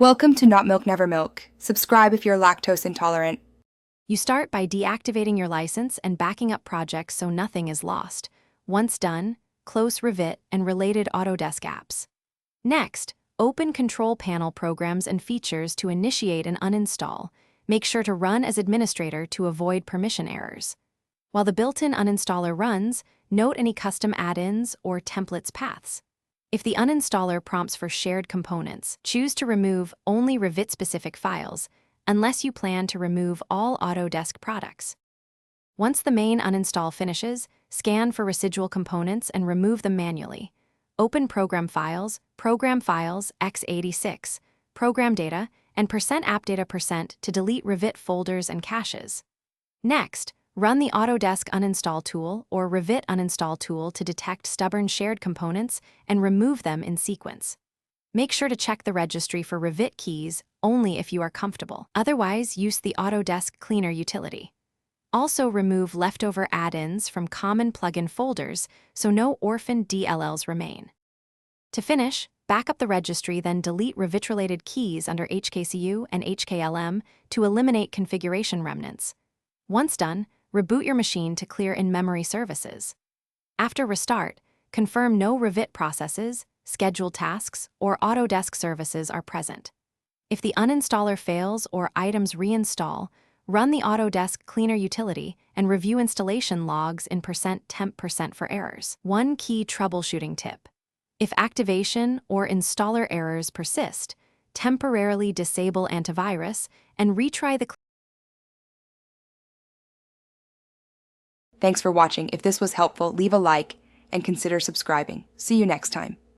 Welcome to Not Milk Never Milk. Subscribe if you're lactose intolerant. You start by deactivating your license and backing up projects so nothing is lost. Once done, close Revit and related Autodesk apps. Next, open Control Panel programs and features to initiate and uninstall. Make sure to run as administrator to avoid permission errors. While the built-in uninstaller runs, note any custom add-ins or templates paths. If the uninstaller prompts for shared components, choose to remove only Revit-specific files, unless you plan to remove all Autodesk products. Once the main uninstall finishes, scan for residual components and remove them manually. Open Program Files, x86, Program Data, and %appdata% to delete Revit folders and caches. Next, run the Autodesk Uninstall tool or Revit Uninstall tool to detect stubborn shared components and remove them in sequence. Make sure to check the registry for Revit keys only if you are comfortable. Otherwise, use the Autodesk Cleaner utility. Also remove leftover add-ins from common plugin folders so no orphan DLLs remain. To finish, back up the registry, then delete Revit-related keys under HKCU and HKLM to eliminate configuration remnants. Once done, reboot your machine to clear in-memory services. After restart, confirm no Revit processes, scheduled tasks, or Autodesk services are present. If the uninstaller fails or items reinstall, run the Autodesk Cleaner utility and review installation logs in %temp% for errors. One key troubleshooting tip: if activation or installer errors persist, temporarily disable antivirus and retry the Thanks for watching. If this was helpful, leave a like and consider subscribing. See you next time.